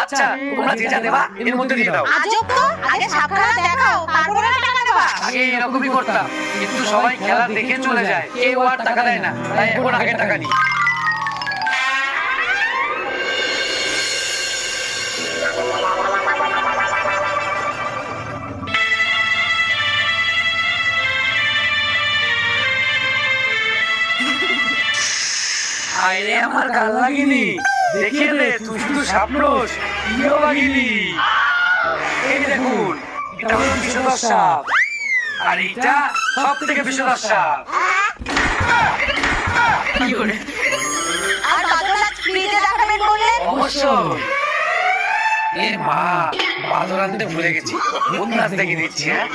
আচ্ছা তোমরা যে যা দেবা এর মধ্যে দিয়ে দাও। আজব তো, আগে সাপখানা দেখাও তারপরে না টাকা দেবা। আগে এরকমই করতাম, কিন্তু সবাই খেলা দেখে চলে যায়, কেউ আর টাকা দেয় না, তাই এখন আগে টাকা নিই। আরে আমার গাল লাগিনি, দেখিয়ে দে তুই শুধু সাপনোস, কিও লাগিনি। এই দেখুন, এটা হলো বিষধর সাপ, আর এটা সব থেকে বিষধর সাপ। আর বাদল আজ ফ্রিতে দেখাবেন বললেন। অবশ্যই। এ মা, বাদর আনতে ভুলে গেছি, কোন নাচ দেখে দিচ্ছি। হ্যাঁ